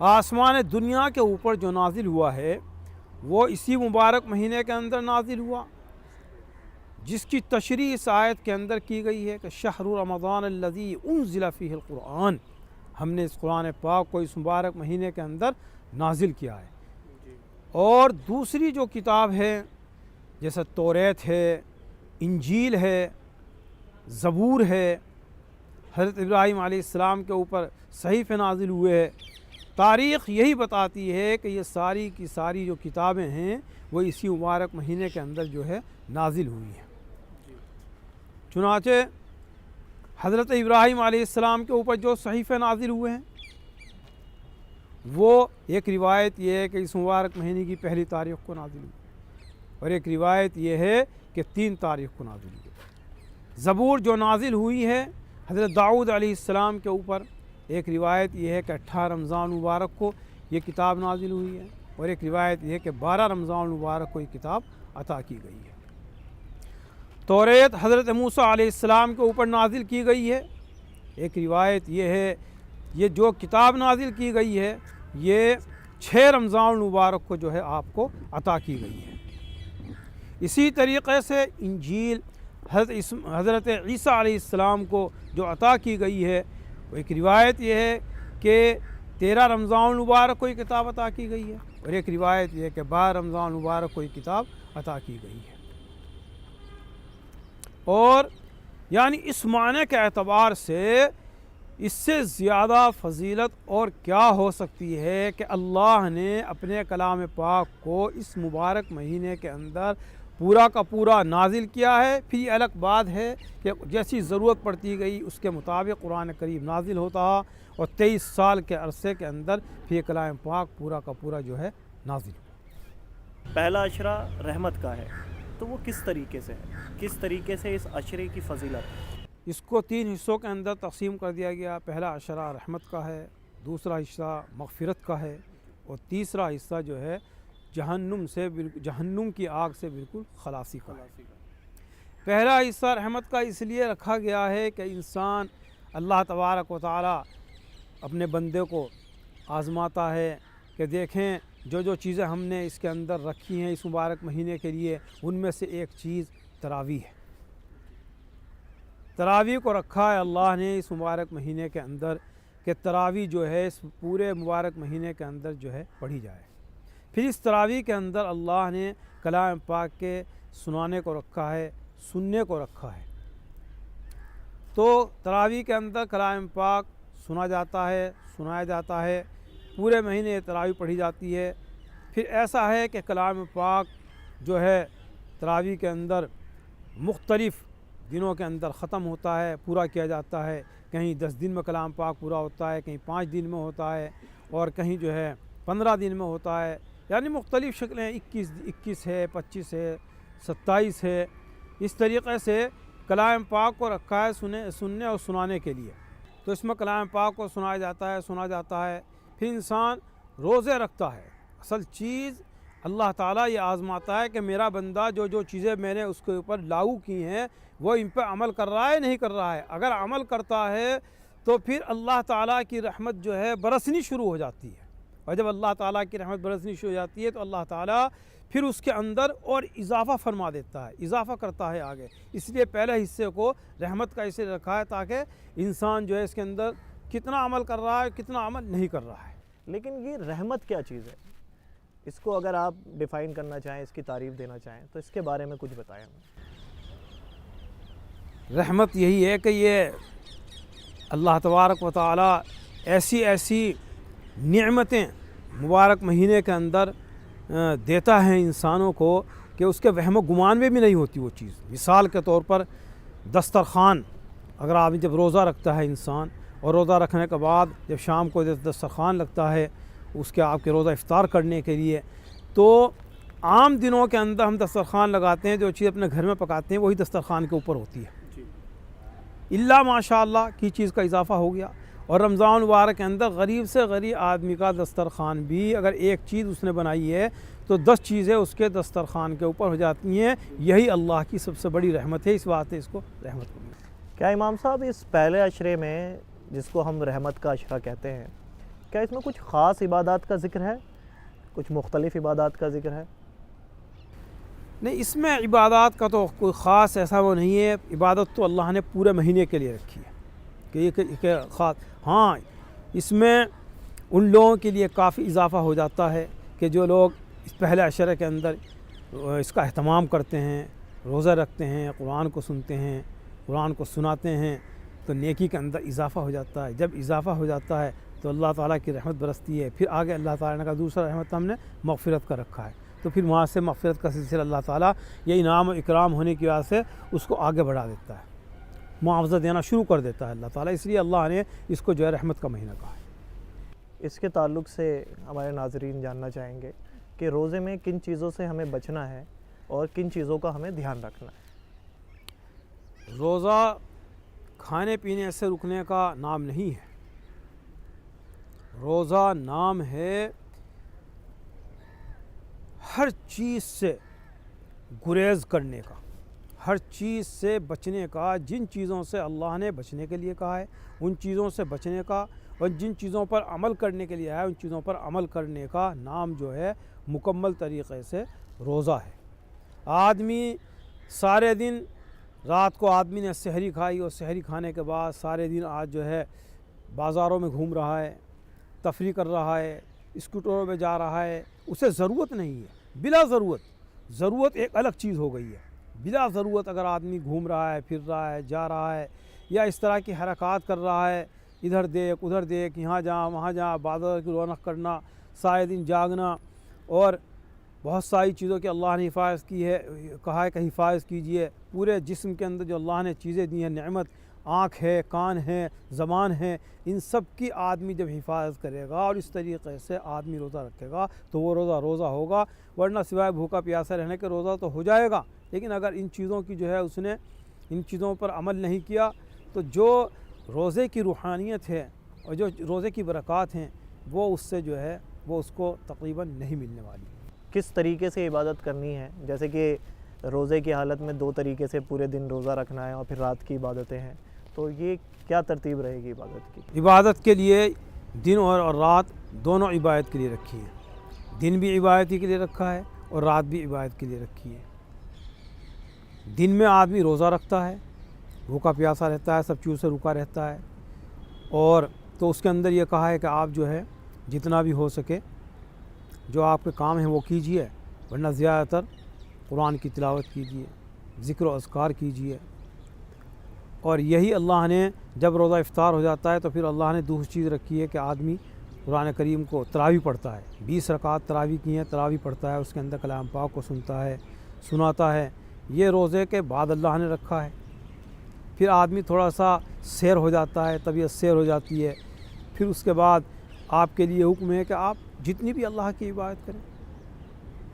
آسمان دنیا کے اوپر جو نازل ہوا ہے وہ اسی مبارک مہینے کے اندر نازل ہوا، جس کی تشریح اس آیت کے اندر کی گئی ہے کہ شہر رمضان الذی انزل فیہ القرآن، ہم نے اس قرآن پاک کو اس مبارک مہینے کے اندر نازل کیا ہے۔ اور دوسری جو کتاب ہے جیسے توریت ہے، انجیل ہے، زبور ہے، حضرت ابراہیم علیہ السلام کے اوپر صحیفے نازل ہوئے ہیں، تاریخ یہی بتاتی ہے کہ یہ ساری کی ساری جو کتابیں ہیں وہ اسی مبارک مہینے کے اندر جو ہے نازل ہوئی ہیں۔ چنانچہ حضرت ابراہیم علیہ السلام کے اوپر جو صحیفے نازل ہوئے ہیں وہ ایک روایت یہ ہے کہ اس مبارک مہینے کی پہلی تاریخ کو نازل ہوئی، اور ایک روایت یہ ہے کہ 3 تاریخ کو نازل ہوئی۔ زبور جو نازل ہوئی ہے حضرت داؤد علیہ السلام کے اوپر، ایک روایت یہ ہے کہ 18 رمضان مبارک کو یہ کتاب نازل ہوئی ہے، اور ایک روایت یہ ہے کہ 12 رمضان مبارک کو یہ کتاب عطا کی گئی ہے۔ توریت حضرت موسیٰ علیہ السلام کے اوپر نازل کی گئی ہے، ایک روایت یہ ہے یہ جو کتاب نازل کی گئی ہے یہ 6 رمضان مبارک کو جو ہے آپ کو عطا کی گئی ہے۔ اسی طریقے سے انجیل حضرت عیسیٰ علیہ السلام کو جو عطا کی گئی ہے وہ ایک روایت یہ ہے کہ 13 رمضان مبارک کو یہ کتاب عطا کی گئی ہے، اور ایک روایت یہ ہے کہ 12 رمضان مبارک کو یہ کتاب عطا کی گئی ہے۔ اور یعنی اس معنی کے اعتبار سے اس سے زیادہ فضیلت اور کیا ہو سکتی ہے کہ اللہ نے اپنے کلام پاک کو اس مبارک مہینے کے اندر پورا کا پورا نازل کیا ہے۔ پھر یہ الگ بات ہے کہ جیسی ضرورت پڑتی گئی اس کے مطابق قرآن کریم نازل ہوتا، اور 23 سال کے عرصے کے اندر پھر یہ کلام پاک پورا کا پورا جو ہے نازل ہوا۔ پہلا عشرہ رحمت کا ہے، تو وہ کس طریقے سے ہے؟ کس طریقے سے اس عشرے کی فضیلت ہے؟ اس کو 3 حصوں کے اندر تقسیم کر دیا گیا۔ پہلا عشرہ رحمت کا ہے، دوسرا حصہ مغفرت کا ہے، اور تیسرا حصہ جو ہے جہنم کی آگ سے بالکل خلاصی کا ہے۔ پہلا حصہ رحمت کا اس لیے رکھا گیا ہے کہ انسان اللہ تبارک و تعالی اپنے بندے کو آزماتا ہے کہ دیکھیں جو چیزیں ہم نے اس کے اندر رکھی ہیں اس مبارک مہینے کے لیے، ان میں سے ایک چیز تراویح ہے۔ تراویح کو رکھا ہے اللہ نے اس مبارک مہینے کے اندر کہ تراویح جو ہے اس پورے مبارک مہینے کے اندر جو ہے پڑھی جائے۔ پھر اس تراویح کے اندر اللہ نے کلام پاک کے سنانے کو رکھا ہے، سننے کو رکھا ہے۔ تو تراویح کے اندر کلام پاک سنا جاتا ہے، سنایا جاتا ہے، پورے مہینے تراویح پڑھی جاتی ہے۔ پھر ایسا ہے کہ کلام پاک جو ہے تراویح کے اندر مختلف دنوں کے اندر ختم ہوتا ہے، پورا کیا جاتا ہے۔ کہیں 10 دن میں کلام پاک پورا ہوتا ہے، کہیں 5 دن میں ہوتا ہے، اور کہیں جو ہے 15 دن میں ہوتا ہے، یعنی مختلف شکلیں 21 ہے، 25 ہے، 27 ہے۔ اس طریقے سے کلام پاک کو رکھا ہے سننے اور سنانے کے لیے۔ تو اس میں کلام پاک کو سنایا جاتا ہے، سنا جاتا ہے۔ پھر انسان روزے رکھتا ہے۔ اصل چیز اللہ تعالیٰ یہ آزماتا ہے کہ میرا بندہ جو چیزیں میں نے اس کے اوپر لاگو کی ہیں وہ ان پہ عمل کر رہا ہے نہیں کر رہا ہے۔ اگر عمل کرتا ہے تو پھر اللہ تعالیٰ کی رحمت جو ہے برسنی شروع ہو جاتی ہے، اور جب اللہ تعالیٰ کی رحمت برسنی شروع ہو جاتی ہے تو اللہ تعالیٰ پھر اس کے اندر اور اضافہ فرما دیتا ہے، اضافہ کرتا ہے آگے۔ اس لیے پہلے حصے کو رحمت کا اسے رکھا ہے تاکہ انسان جو ہے اس کے اندر کتنا عمل کر رہا ہے کتنا عمل نہیں کر رہا ہے۔ لیکن یہ رحمت کیا چیز ہے؟ اس کو اگر آپ ڈیفائن کرنا چاہیں، اس کی تعریف دینا چاہیں تو اس کے بارے میں کچھ بتائیں ہمیں۔ رحمت یہی ہے کہ یہ اللہ تبارک و تعالی ایسی نعمتیں مبارک مہینے کے اندر دیتا ہے انسانوں کو کہ اس کے وہم و گمان میں بھی نہیں ہوتی وہ چیز۔ مثال کے طور پر دسترخوان، اگر آپ جب روزہ رکھتا ہے انسان، اور روزہ رکھنے کے بعد جب شام کو دسترخوان لگتا ہے اس کے آپ کے روزہ افطار کرنے کے لیے، تو عام دنوں کے اندر ہم دسترخوان لگاتے ہیں، جو چیز اپنے گھر میں پکاتے ہیں وہی دسترخوان کے اوپر ہوتی ہے، اللہ ماشاء اللہ کی چیز کا اضافہ ہو گیا۔ اور رمضان مبارک کے اندر غریب سے غریب آدمی کا دسترخوان بھی اگر ایک چیز اس نے بنائی ہے تو 10 چیزیں اس کے دسترخوان کے اوپر ہو جاتی ہیں۔ یہی اللہ کی سب سے بڑی رحمت ہے، اس بات ہے اس کو رحمت کرنا۔ کیا امام صاحب اس پہلے عشرے میں جس کو ہم رحمت کا عشرہ کہتے ہیں، کیا اس میں کچھ خاص عبادات کا ذکر ہے، کچھ مختلف عبادات کا ذکر ہے؟ نہیں، اس میں عبادات کا تو کوئی خاص ایسا وہ نہیں ہے. عبادت تو اللہ نے پورے مہینے کے لیے رکھی ہے کہ یہ خاص. ہاں، اس میں ان لوگوں کے لیے کافی اضافہ ہو جاتا ہے کہ جو لوگ اس پہلے عشرے کے اندر اس کا اہتمام کرتے ہیں، روزہ رکھتے ہیں، قرآن کو سنتے ہیں، قرآن کو سناتے ہیں، تو نیکی کے اندر اضافہ ہو جاتا ہے. جب اضافہ ہو جاتا ہے تو اللہ تعالیٰ کی رحمت برستی ہے. پھر آگے اللہ تعالیٰ کا دوسرا رحمت ہم نے مغفرت کا رکھا ہے، تو پھر وہاں سے مغفرت کا سلسلہ اللہ تعالیٰ یہ انعام و اکرام ہونے کی وجہ سے اس کو آگے بڑھا دیتا ہے، معاوضہ دینا شروع کر دیتا ہے اللہ تعالیٰ. اس لیے اللہ نے اس کو جو ہے رحمت کا مہینہ کہا ہے. اس کے تعلق سے ہمارے ناظرین جاننا چاہیں گے کہ روزے میں کن چیزوں سے ہمیں بچنا ہے اور کن چیزوں کا ہمیں دھیان رکھنا ہے؟ روزہ کھانے پینے سے رکنے کا نام نہیں ہے. روزہ نام ہے ہر چیز سے گریز کرنے کا، ہر چیز سے بچنے کا. جن چیزوں سے اللہ نے بچنے کے لیے کہا ہے ان چیزوں سے بچنے کا، اور جن چیزوں پر عمل کرنے کے لیے ہے ان چیزوں پر عمل کرنے کا نام جو ہے مکمل طریقے سے روزہ ہے. آدمی سارے دن، رات کو آدمی نے سحری کھائی اور سحری کھانے کے بعد سارے دن آج جو ہے بازاروں میں گھوم رہا ہے، تفریح کر رہا ہے، اسکوٹروں میں جا رہا ہے. اسے ضرورت نہیں ہے، بلا ضرورت. ضرورت ایک الگ چیز ہو گئی ہے. بلا ضرورت اگر آدمی گھوم رہا ہے، پھر رہا ہے، جا رہا ہے، یا اس طرح کی حرکات کر رہا ہے، ادھر دیکھ ادھر دیکھ، یہاں جا وہاں جا، بازار کی رونق کرنا، سارے دن جاگنا، اور بہت ساری چیزوں کی اللہ نے حفاظت کی ہے، کہا ہے کہ حفاظت کیجئے. پورے جسم کے اندر جو اللہ نے چیزیں دی ہیں، نعمت، آنکھ ہے، کان ہے، زبان ہے، ان سب کی آدمی جب حفاظت کرے گا اور اس طریقے سے آدمی روزہ رکھے گا تو وہ روزہ ہوگا. ورنہ سوائے بھوکا پیاسا رہنے کے روزہ تو ہو جائے گا، لیکن اگر ان چیزوں کی جو ہے اس نے ان چیزوں پر عمل نہیں کیا تو جو روزے کی روحانیت ہے اور جو روزے کی برکات ہیں وہ اس سے جو ہے وہ اس کو تقریباً نہیں ملنے والی. کس طریقے سے عبادت کرنی ہے؟ جیسے کہ روزے کی حالت میں 2 طریقے سے پورے دن روزہ رکھنا ہے اور پھر رات کی عبادتیں ہیں، تو یہ کیا ترتیب رہے گی عبادت کی؟ عبادت کے لیے دن اور رات دونوں عبادت کے لیے رکھی ہے. دن بھی عبادت کے لیے رکھا ہے اور رات بھی عبادت کے لیے رکھی ہے. دن میں آدمی روزہ رکھتا ہے، بھوکا پیاسا رہتا ہے، سب چیزوں سے رکا رہتا ہے، اور تو اس کے اندر یہ کہا ہے کہ آپ جو ہے جتنا بھی ہو سکے جو آپ کے کام ہیں وہ کیجئے، ورنہ زیادہ تر قرآن کی تلاوت کیجئے، ذکر و اذکار کیجئے. اور یہی اللہ نے جب روزہ افطار ہو جاتا ہے تو پھر اللہ نے دوسری چیز رکھی ہے کہ آدمی قرآن کریم کو تراویح پڑھتا ہے. 20 رکعت تراویح کی ہیں، تراویح پڑھتا ہے، اس کے اندر کلام پاک کو سنتا ہے، سناتا ہے. یہ روزے کے بعد اللہ نے رکھا ہے. پھر آدمی تھوڑا سا سیر ہو جاتا ہے، طبیعت سیر ہو جاتی ہے، پھر اس کے بعد آپ کے لیے حکم ہے کہ آپ جتنی بھی اللہ کی عبادت کریں.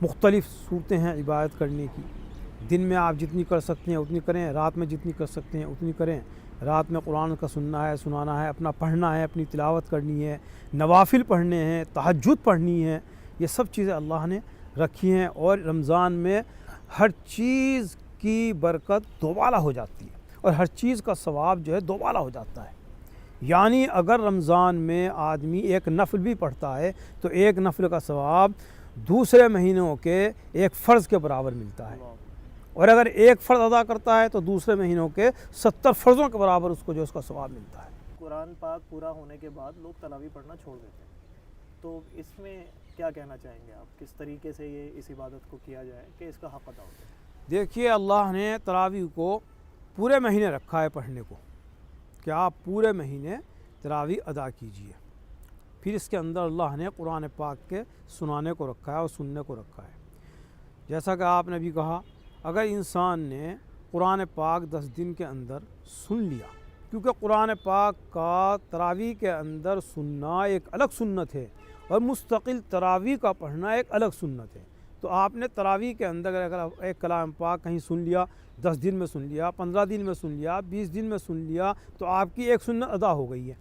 مختلف صورتیں ہیں عبادت کرنے کی. دن میں آپ جتنی کر سکتے ہیں اتنی کریں، رات میں جتنی کر سکتے ہیں اتنی کریں. رات میں قرآن کا سننا ہے، سنانا ہے، اپنا پڑھنا ہے، اپنی تلاوت کرنی ہے، نوافل پڑھنے ہیں، تہجد پڑھنی ہے. یہ سب چیزیں اللہ نے رکھی ہیں. اور رمضان میں ہر چیز کی برکت دوبالا ہو جاتی ہے اور ہر چیز کا ثواب جو ہے دوبالا ہو جاتا ہے. یعنی اگر رمضان میں آدمی ایک نفل بھی پڑھتا ہے تو ایک نفل کا ثواب دوسرے مہینوں کے ایک فرض کے برابر ملتا ہے، اور اگر ایک فرض ادا کرتا ہے تو دوسرے مہینوں کے 70 فرضوں کے برابر اس کو جو اس کا ثواب ملتا ہے. قرآن پاک پورا ہونے کے بعد لوگ تراویح پڑھنا چھوڑ دیتے ہیں، تو اس میں کیا کہنا چاہیں گے آپ؟ کس طریقے سے یہ اس عبادت کو کیا جائے کہ اس کا حق ادا ہو جائے؟ دیکھیے، اللہ نے تراویح کو پورے مہینے رکھا ہے پڑھنے کو کہ آپ پورے مہینے تراویح ادا کیجیے. پھر اس کے اندر اللہ نے قرآن پاک کے سنانے کو رکھا ہے اور سننے کو رکھا ہے. جیسا کہ آپ نے بھی کہا، اگر انسان نے قرآن پاک 10 دن کے اندر سن لیا، کیونکہ قرآن پاک کا تراویح کے اندر سننا ایک الگ سنت ہے اور مستقل تراویح کا پڑھنا ایک الگ سنت ہے. تو آپ نے تراویح کے اندر اگر ایک کلام پاک کہیں سن لیا، 10 دن میں سن لیا، 15 دن میں سن لیا، 20 دن میں سن لیا، تو آپ کی ایک سنت ادا ہو گئی ہے.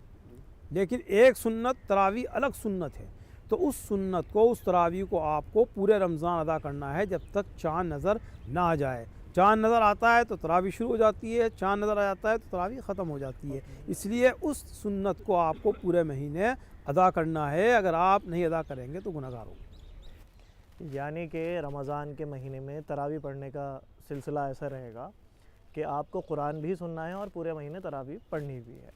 لیکن ایک سنت تراویح الگ سنت ہے، تو اس سنت کو، اس تراویح کو آپ کو پورے رمضان ادا کرنا ہے جب تک چاند نظر نہ آ جائے. چاند نظر آتا ہے تو تراویح شروع ہو جاتی ہے، چاند نظر آ جاتا ہے تو تراویح ختم ہو جاتی ہے. اس لیے اس سنت کو آپ کو پورے مہینے ادا کرنا ہے، اگر آپ نہیں ادا کریں گے تو گنہگار ہوں گے۔ یعنی کہ رمضان کے مہینے میں تراویح پڑھنے کا سلسلہ ایسا رہے گا کہ آپ کو قرآن بھی سننا ہے اور پورے مہینے تراویح پڑھنی بھی ہے۔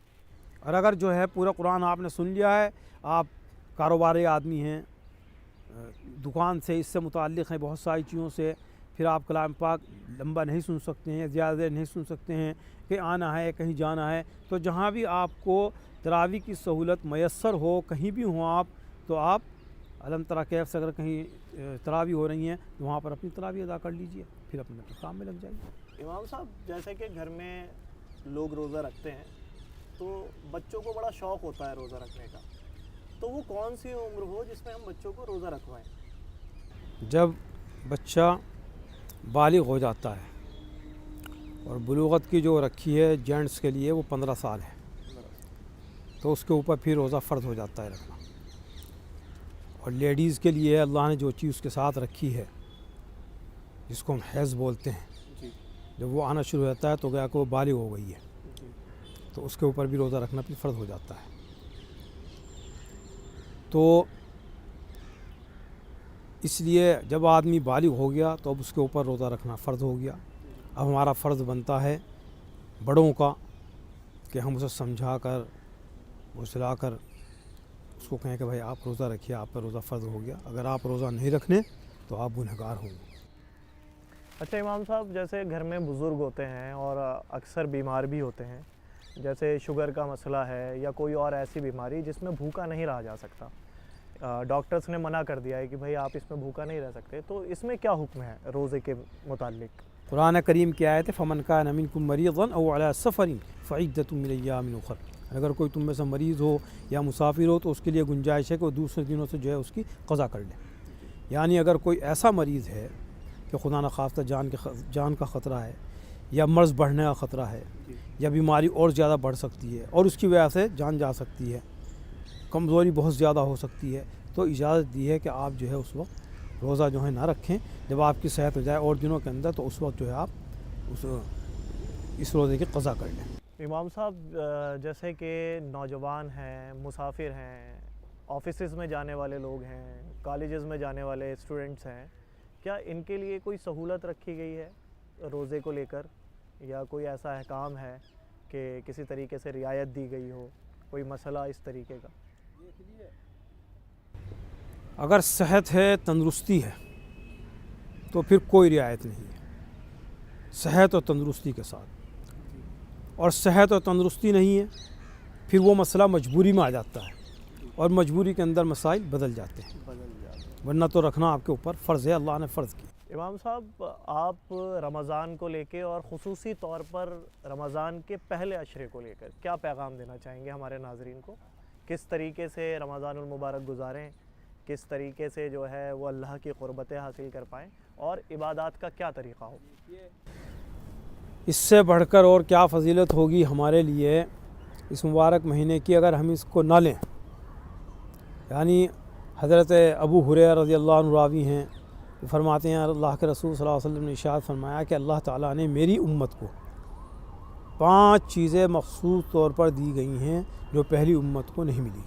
اور اگر جو ہے پورا قرآن آپ نے سن لیا ہے، آپ کاروباری آدمی ہیں، دکان سے اس سے متعلق ہیں بہت ساری چیزوں سے، پھر آپ کلام پاک لمبا نہیں سن سکتے ہیں، زیادہ دیر نہیں سن سکتے ہیں، کہ آنا ہے کہیں جانا ہے، تو جہاں بھی آپ کو تراویح کی سہولت میسر ہو، کہیں بھی ہوں آپ، تو آپ علم ترا کیف سے اگر کہیں تراویح ہو رہی ہیں تو وہاں پر اپنی تراویح ادا کر لیجئے، پھر اپنے کام میں لگ جائیے۔ امام صاحب جیسے کہ گھر میں لوگ روزہ رکھتے ہیں تو بچوں کو بڑا شوق ہوتا ہے روزہ رکھنے کا، تو وہ کون سی عمر ہو جس میں ہم بچوں کو روزہ رکھوائیں؟ جب بچہ بالغ ہو جاتا ہے، اور بلوغت کی جو رکھی ہے جینٹس کے لیے وہ 15 سال ہے، تو اس کے اوپر پھر روزہ فرض ہو جاتا ہے رکھنا۔ اور لیڈیز کے لیے اللہ نے جو چیز اس کے ساتھ رکھی ہے جس کو ہم حیض بولتے ہیں، جب وہ آنا شروع ہوتا ہے تو گویا کہ وہ بالغ ہو گئی ہے، تو اس کے اوپر بھی روزہ رکھنا پھر فرض ہو جاتا ہے۔ تو اس لیے جب آدمی بالغ ہو گیا تو اب اس کے اوپر روزہ رکھنا فرض ہو گیا۔ اب ہمارا فرض بنتا ہے بڑوں کا کہ ہم اسے سمجھا کر بسلا کر اس کو کہیں کہ بھائی آپ روزہ رکھیے، آپ پر روزہ فرض ہو گیا، اگر آپ روزہ نہیں رکھنے تو آپ گنہگار ہوں گے۔ اچھا امام صاحب، جیسے گھر میں بزرگ ہوتے ہیں اور اکثر بیمار بھی ہوتے ہیں، جیسے شوگر کا مسئلہ ہے یا کوئی اور ایسی بیماری جس میں بھوکا نہیں رہا جا سکتا، ڈاکٹرز نے منع کر دیا ہے کہ بھائی آپ اس میں بھوکا نہیں رہ سکتے، تو اس میں کیا حکم ہے روزے کے متعلق؟ قرآن کریم کی آیت ہے فَمَنْ كَانَ مِنْكُمْ مَرِيضًا أَوْ عَلَىٰ سَفَرٍ فَعِدَّةٌ مِّنْ أَيَّامٍ أُخَرَ۔ اگر کوئی تم میں سے مریض ہو یا مسافر ہو تو اس کے لیے گنجائش ہے کہ وہ دوسرے دنوں سے جو ہے اس کی قضا کر لے۔ یعنی اگر کوئی ایسا مریض ہے کہ خدا نخواستہ جان کا خطرہ ہے یا مرض بڑھنے کا خطرہ ہے یا بیماری اور زیادہ بڑھ سکتی ہے اور اس کی وجہ سے جان جا سکتی ہے، کمزوری بہت زیادہ ہو سکتی ہے، تو اجازت دی ہے کہ آپ جو ہے اس وقت روزہ جو ہے نہ رکھیں۔ جب آپ کی صحت ہو جائے اور دنوں کے اندر تو اس وقت جو ہے آپ اس روزے کی قضا کر لیں۔ امام صاحب جیسے کہ نوجوان ہیں، مسافر ہیں، آفیسز میں جانے والے لوگ ہیں، کالجز میں جانے والے اسٹوڈنٹس ہیں، کیا ان کے لیے کوئی سہولت رکھی گئی ہے روزے کو لے کر، یا کوئی ایسا احکام ہے کہ کسی طریقے سے رعایت دی گئی ہو، کوئی مسئلہ اس طریقے کا؟ اگر صحت ہے، تندرستی ہے، تو پھر کوئی رعایت نہیں ہے، صحت اور تندرستی کے ساتھ۔ اور صحت اور تندرستی نہیں ہے پھر وہ مسئلہ مجبوری میں آ جاتا ہے، اور مجبوری کے اندر مسائل بدل جاتے ہیں، ورنہ تو رکھنا آپ کے اوپر فرض ہے، اللہ نے فرض کیا۔ امام صاحب آپ رمضان کو لے کے اور خصوصی طور پر رمضان کے پہلے عشرے کو لے کر کیا پیغام دینا چاہیں گے ہمارے ناظرین کو؟ کس طریقے سے رمضان المبارک گزاریں، کس طریقے سے جو ہے وہ اللہ کی قربتیں حاصل کر پائیں، اور عبادات کا کیا طریقہ ہو؟ اس سے بڑھ کر اور کیا فضیلت ہوگی ہمارے لیے اس مبارک مہینے کی اگر ہم اس کو نہ لیں۔ یعنی حضرت ابو ہریرہ رضی اللہ عنہ راوی ہیں، وہ فرماتے ہیں اللہ کے رسول صلی اللہ علیہ وسلم نے ارشاد فرمایا کہ اللہ تعالیٰ نے میری امت کو 5 چیزیں مخصوص طور پر دی گئی ہیں جو پہلی امت کو نہیں ملی۔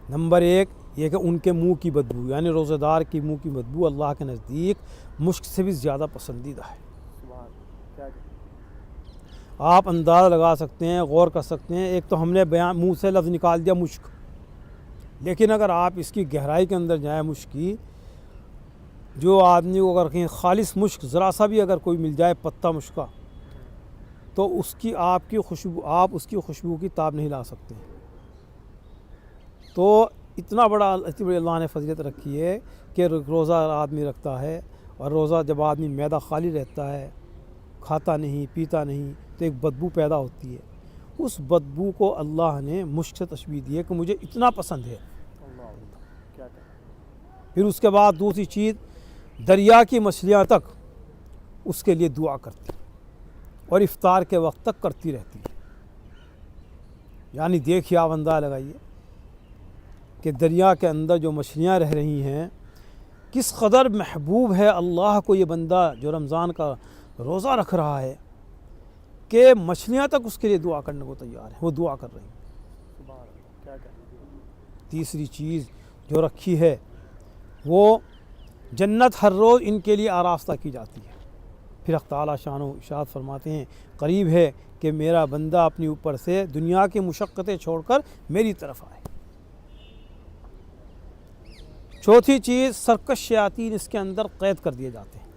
نمبر 1 یہ کہ ان کے منہ کی بدبو، یعنی روزہ دار کی منہ کی بدبو اللہ کے نزدیک مشک سے بھی زیادہ پسندیدہ ہے۔ آپ اندازہ لگا سکتے ہیں، غور کر سکتے ہیں، ایک تو ہم نے منہ سے لفظ نکال دیا مشک، لیکن اگر آپ اس کی گہرائی کے اندر جائیں مشک کی، جو آدمی کو اگر کہیں خالص مشک ذرا سا بھی اگر کوئی مل جائے پتا مشک کا، تو اس کی آپ اس کی خوشبو کی تاب نہیں لا سکتے۔ تو اتنی بڑی اللہ نے فضیلت رکھی ہے کہ روزہ آدمی رکھتا ہے، اور روزہ جب آدمی معدہ خالی رہتا ہے، کھاتا نہیں پیتا نہیں، تو ایک بدبو پیدا ہوتی ہے، اس بدبو کو اللہ نے مشک سے تشبیہ دی ہے کہ مجھے اتنا پسند ہے۔ پھر اس کے بعد دوسری چیز، دریا کی مچھلیاں تک اس کے لیے دعا کرتی اور افطار کے وقت تک کرتی رہتی ہے۔ یعنی دیکھیے، آپ اندازہ لگائیے کہ دریا کے اندر جو مچھلیاں رہ رہی ہیں، کس قدر محبوب ہے اللہ کو یہ بندہ جو رمضان کا روزہ رکھ رہا ہے، کہ مچھلیاں تک اس کے لیے دعا کرنے کو تیار ہیں، وہ دعا کر رہی ہیں۔ تیسری چیز جو رکھی ہے وہ جنت ہر روز ان کے لیے آراستہ کی جاتی ہے۔ پھر حق تعالیٰ شان و ارشاد فرماتے ہیں قریب ہے کہ میرا بندہ اپنی اوپر سے دنیا کی مشقتیں چھوڑ کر میری طرف آئے۔ چوتھی چیز سرکش شیاطین اس کے اندر قید کر دیے جاتے ہیں،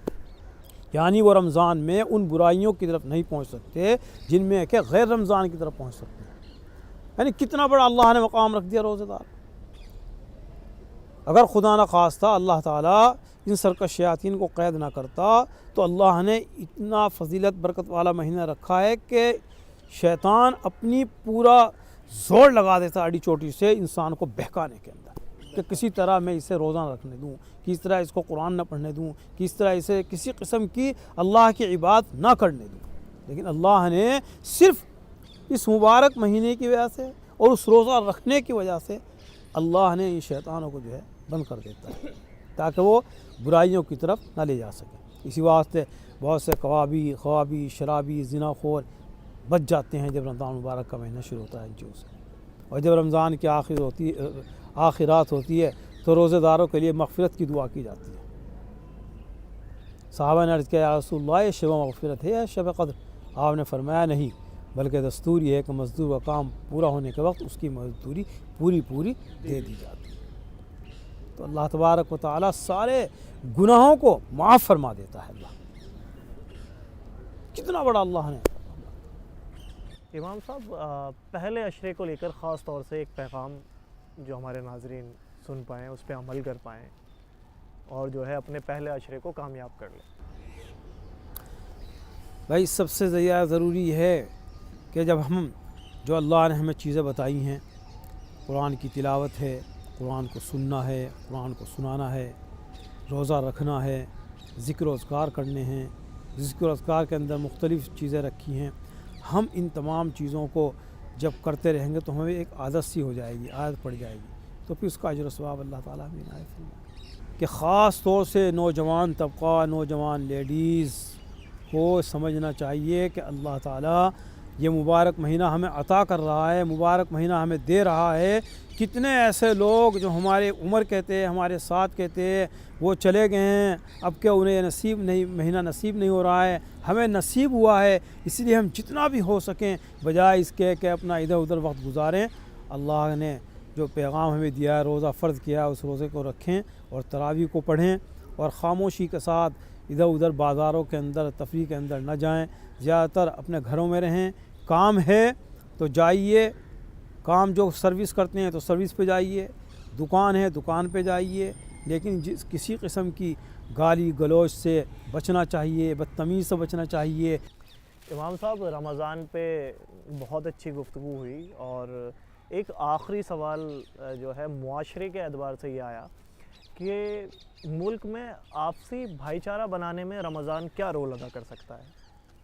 یعنی وہ رمضان میں ان برائیوں کی طرف نہیں پہنچ سکتے جن میں کہ غیر رمضان کی طرف پہنچ سکتے ہیں۔ یعنی کتنا بڑا اللہ نے مقام رکھ دیا روزہ دار۔ اگر خدا نہ خواستہ اللہ تعالیٰ ان سرکش شیاطین کو قید نہ کرتا تو اللہ نے اتنا فضیلت برکت والا مہینہ رکھا ہے کہ شیطان اپنی پورا زور لگا دیتا اڑی چوٹی سے انسان کو بہکانے کے اندر، کہ کسی طرح میں اسے روزہ نہ رکھنے دوں، کس طرح اس کو قرآن نہ پڑھنے دوں، کس طرح اسے کسی قسم کی اللہ کی عبادت نہ کرنے دوں۔ لیکن اللہ نے صرف اس مبارک مہینے کی وجہ سے اور اس روزہ رکھنے کی وجہ سے اللہ نے ان شیطانوں کو جو ہے بند کر دیتا ہے تاکہ وہ برائیوں کی طرف نہ لے جا سکیں۔ اسی واسطے بہت سے خوابی شرابی زنا خور بچ جاتے ہیں جب رمضان مبارک کا مہینہ شروع ہوتا ہے ان چیزوں سے۔ اور جب رمضان کی آخرات ہوتی ہے تو روزہ داروں کے لیے مغفرت کی دعا کی جاتی ہے۔ صحابہ نے عرض کیا یا رسول اللہ یہ شب مغفرت ہے یا شب قدر؟ آپ نے فرمایا نہیں، بلکہ دستور یہ ہے کہ مزدور کا کام پورا ہونے کے وقت اس کی مزدوری پوری دے دی جاتی ہے۔ تو اللہ تبارک و تعالیٰ سارے گناہوں کو معاف فرما دیتا ہے۔ اللہ کتنا بڑا اللہ نے۔ امام صاحب پہلے عشرے کو لے کر خاص طور سے ایک پیغام جو ہمارے ناظرین سن پائیں، اس پہ عمل کر پائیں اور جو ہے اپنے پہلے عشرے کو کامیاب کر لیں۔ بھائی سب سے زیادہ ضروری ہے کہ جب ہم جو اللہ نے ہمیں چیزیں بتائی ہیں، قرآن کی تلاوت ہے، قرآن کو سننا ہے، قرآن کو سنانا ہے، روزہ رکھنا ہے، ذکر و اذکار کرنے ہیں، ذکر و اذکار کے اندر مختلف چیزیں رکھی ہیں، ہم ان تمام چیزوں کو جب کرتے رہیں گے تو ہمیں ایک عادت سی ہو جائے گی، عادت پڑ جائے گی، تو پھر اس کا اجر و ثواب اللہ تعالیٰ ہمیں عنایت فرمائے۔ کہ خاص طور سے نوجوان طبقہ، نوجوان لیڈیز کو سمجھنا چاہیے کہ اللہ تعالیٰ یہ مبارک مہینہ ہمیں عطا کر رہا ہے، مبارک مہینہ ہمیں دے رہا ہے۔ کتنے ایسے لوگ جو ہمارے عمر کہتے ہمارے ساتھ کہتے وہ چلے گئے ہیں، اب کہ انہیں مہینہ نصیب نہیں ہو رہا ہے، ہمیں نصیب ہوا ہے، اس لیے ہم جتنا بھی ہو سکیں بجائے اس کے کہ اپنا ادھر ادھر وقت گزاریں، اللہ نے جو پیغام ہمیں دیا ہے، روزہ فرض کیا ہے، اس روزے کو رکھیں اور تراویح کو پڑھیں اور خاموشی کے ساتھ ادھر ادھر بازاروں کے اندر تفریح کے اندر نہ جائیں، زیادہ تر اپنے گھروں میں رہیں۔ کام ہے تو جائیے، کام جو سروس کرتے ہیں تو سروس پہ جائیے، دکان ہے دکان پہ جائیے، لیکن کسی قسم کی گالی گلوچ سے بچنا چاہیے، بدتمیز سے بچنا چاہیے۔ امام صاحب رمضان پہ بہت اچھی گفتگو ہوئی اور ایک آخری سوال جو ہے معاشرے کے اعتبار سے یہ آیا کہ ملک میں آپسی بھائی چارہ بنانے میں رمضان کیا رول ادا کر سکتا ہے؟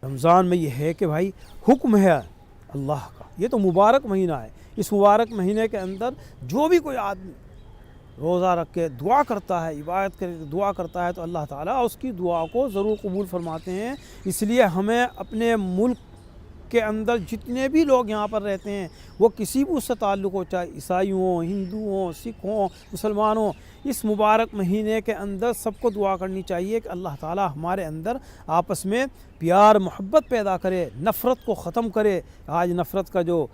رمضان میں یہ ہے کہ بھائی حکم ہے اللہ کا، یہ تو مبارک مہینہ ہے، اس مبارک مہینے کے اندر جو بھی کوئی آدمی روزہ رکھ کے دعا کرتا ہے، عبادت کر کے دعا کرتا ہے تو اللہ تعالیٰ اس کی دعا کو ضرور قبول فرماتے ہیں۔ اس لیے ہمیں اپنے ملک کے اندر جتنے بھی لوگ یہاں پر رہتے ہیں وہ کسی بھی اس سے تعلق ہو، چاہے عیسائی ہوں، ہندو ہوں، سکھ ہوں، مسلمان ہوں، اس مبارک مہینے کے اندر سب کو دعا کرنی چاہیے کہ اللہ تعالیٰ ہمارے اندر آپس میں پیار محبت پیدا کرے، نفرت کو ختم کرے۔ آج نفرت کا جو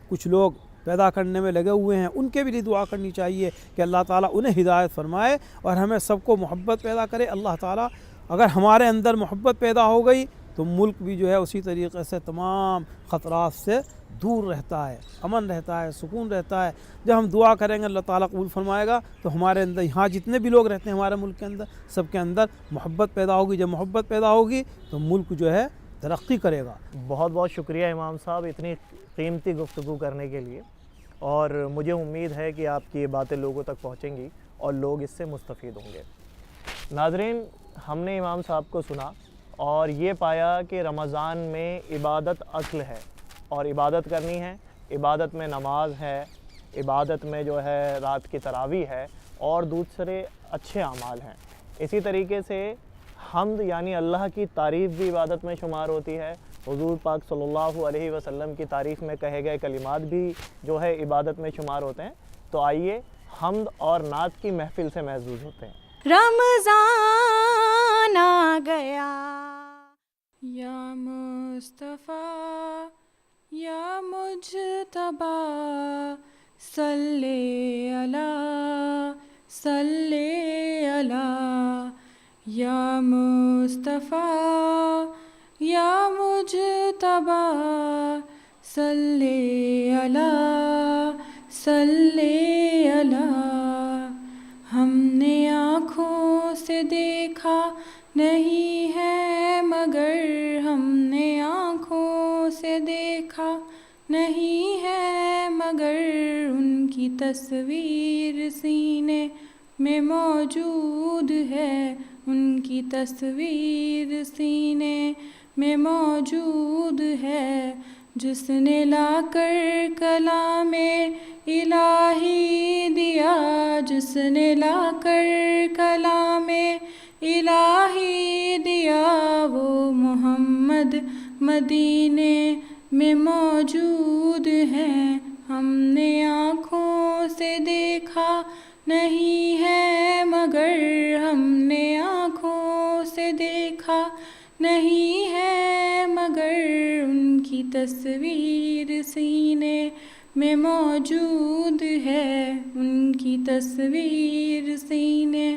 کچھ لوگ پیدا کرنے میں لگے ہوئے ہیں ان کے بھی لیے دعا کرنی چاہیے کہ اللہ تعالیٰ انہیں ہدایت فرمائے اور ہمیں سب کو محبت پیدا کرے۔ اللہ تعالیٰ اگر ہمارے اندر محبت پیدا ہو گئی تو ملک بھی جو ہے اسی طریقے سے تمام خطرات سے دور رہتا ہے، امن رہتا ہے، سکون رہتا ہے۔ جب ہم دعا کریں گے اللہ تعالیٰ قبول فرمائے گا تو ہمارے اندر یہاں جتنے بھی لوگ رہتے ہیں ہمارے ملک کے اندر سب کے اندر محبت پیدا ہوگی۔ جب محبت پیدا ہوگی تو ملک جو ہے ترقی کرے گا۔ بہت بہت شکریہ امام صاحب اتنی قیمتی گفتگو کرنے کے لیے، اور مجھے امید ہے کہ آپ کی یہ باتیں لوگوں تک پہنچیں گی اور لوگ اس سے مستفید ہوں گے۔ ناظرین، ہم نے امام صاحب کو سنا اور یہ پایا کہ رمضان میں عبادت اصل ہے اور عبادت کرنی ہے۔ عبادت میں نماز ہے، عبادت میں جو ہے رات کی تراویح ہے اور دوسرے اچھے اعمال ہیں۔ اسی طریقے سے حمد یعنی اللہ کی تعریف بھی عبادت میں شمار ہوتی ہے۔ حضور پاک صلی اللہ علیہ وسلم کی تعریف میں کہے گئے کلمات بھی جو ہے عبادت میں شمار ہوتے ہیں۔ تو آئیے حمد اور نعت کی محفل سے محظوظ ہوتے ہیں۔ رمضان آ گیا، یا مصطفیٰ یا مجتبی صلی علی یا مصطفیٰ یا مجتبی صلی علی۔ ہم نے آنکھوں سے دیکھا نہیں ہے مگر، ہم نے آنکھوں سے دیکھا نہیں ہے مگر، ان کی تصویر سینے میں موجود ہے، ان کی تصویر سینے میں موجود ہے۔ جس نے لا کر کلام الہی دیا، جس نے لا کر کلام الہی دیا، وہ محمد مدینے میں موجود ہیں۔ ہم نے آنکھوں سے دیکھا نہیں ہے مگر، ہم نے آنکھوں سے دیکھا نہیں ہے مگر، ان کی تصویر سینے میں موجود ہے، ان کی تصویر سینے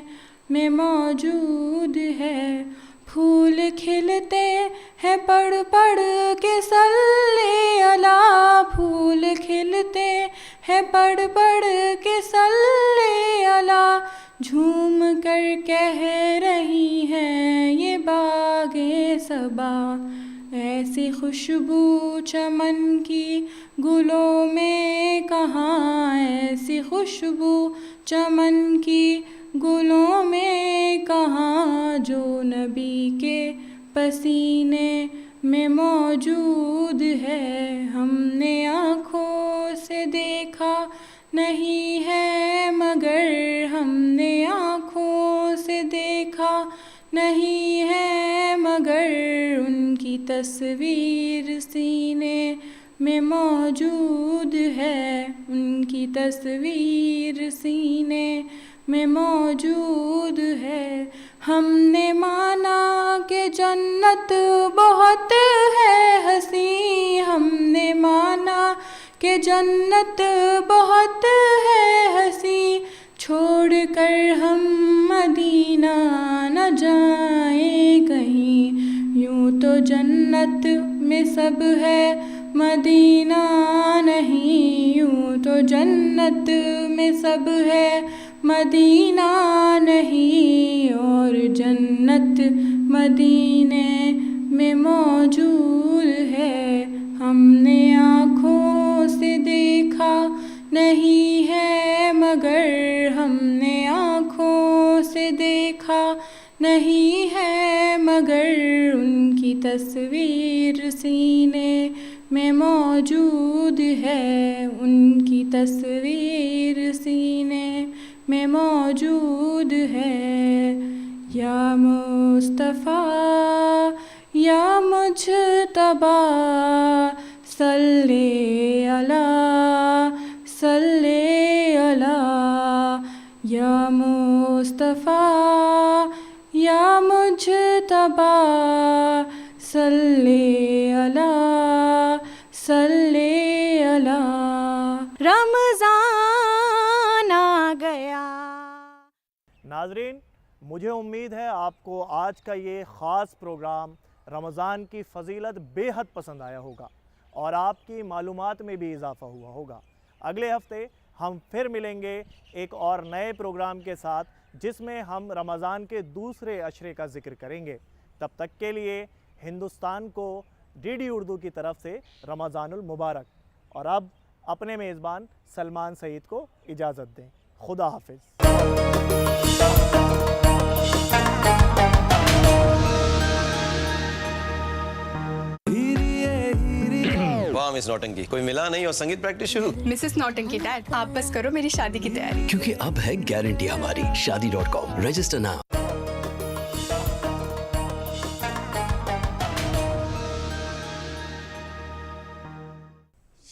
میں موجود ہے۔ پھول کھلتے ہیں پڑھ پڑھ کے صلی علی، پھول کھلتے ہیں پڑھ پڑھ کے صلی علی، جھوم کر کہہ رہی ہیں یہ باغ صبا، ایسی خوشبو چمن کی گلوں میں کہاں، ایسی خوشبو چمن کی گلوں میں کہاں، جو نبی کے پسینے میں موجود ہے۔ ہم نے آنکھوں سے دیکھا نہیں ہے مگر، ہم نے آنکھوں سے دیکھا نہیں ہے مگر، ان کی تصویر سینے میں موجود ہے، ان کی تصویر سینے میں موجود ہے۔ ہم نے مانا کہ جنت بہت ہے حسین، ہم نے مانا کہ جنت بہت ہے حسین، چھوڑ کر ہم مدینہ نہ جائیں کہیں، یوں تو جنت میں سب ہے مدینہ نہیں، یوں تو جنت میں سب ہے مدینہ نہیں، اور جنت مدینے میں موجود ہے۔ ہم نے آنکھوں سے دیکھا نہیں ہے مگر، ہم نے آنکھوں سے دیکھا نہیں ہے مگر، ان کی تصویر سینے میں موجود ہے، ان کی تصویر سینے میں موجود ہے۔ یا مصطفیٰ یا مجتبی صلی علی یا مصطفیٰ یا مجتبی صلی علی۔ رمضان آ گیا۔ ناظرین، مجھے امید ہے آپ کو آج کا یہ خاص پروگرام رمضان کی فضیلت بے حد پسند آیا ہوگا اور آپ کی معلومات میں بھی اضافہ ہوا ہوگا۔ اگلے ہفتے ہم پھر ملیں گے ایک اور نئے پروگرام کے ساتھ، جس میں ہم رمضان کے دوسرے عشرے کا ذکر کریں گے۔ تب تک کے لیے ہندوستان کو DD اردو کی طرف سے رمضان المبارک، اور اب اپنے میزبان سلمان سعید کو اجازت دیں۔ خدا حافظ۔ واہ مس نوٹنکی، کوئی ملا نہیں اور سنگیت پریکٹس شروع؟ مسز نوٹنکی ڈیڈ، آپ بس کرو میری شادی کی تیاری، کیونکہ اب ہے گارنٹی ہماری۔ شادی.com، رجسٹر ناؤ۔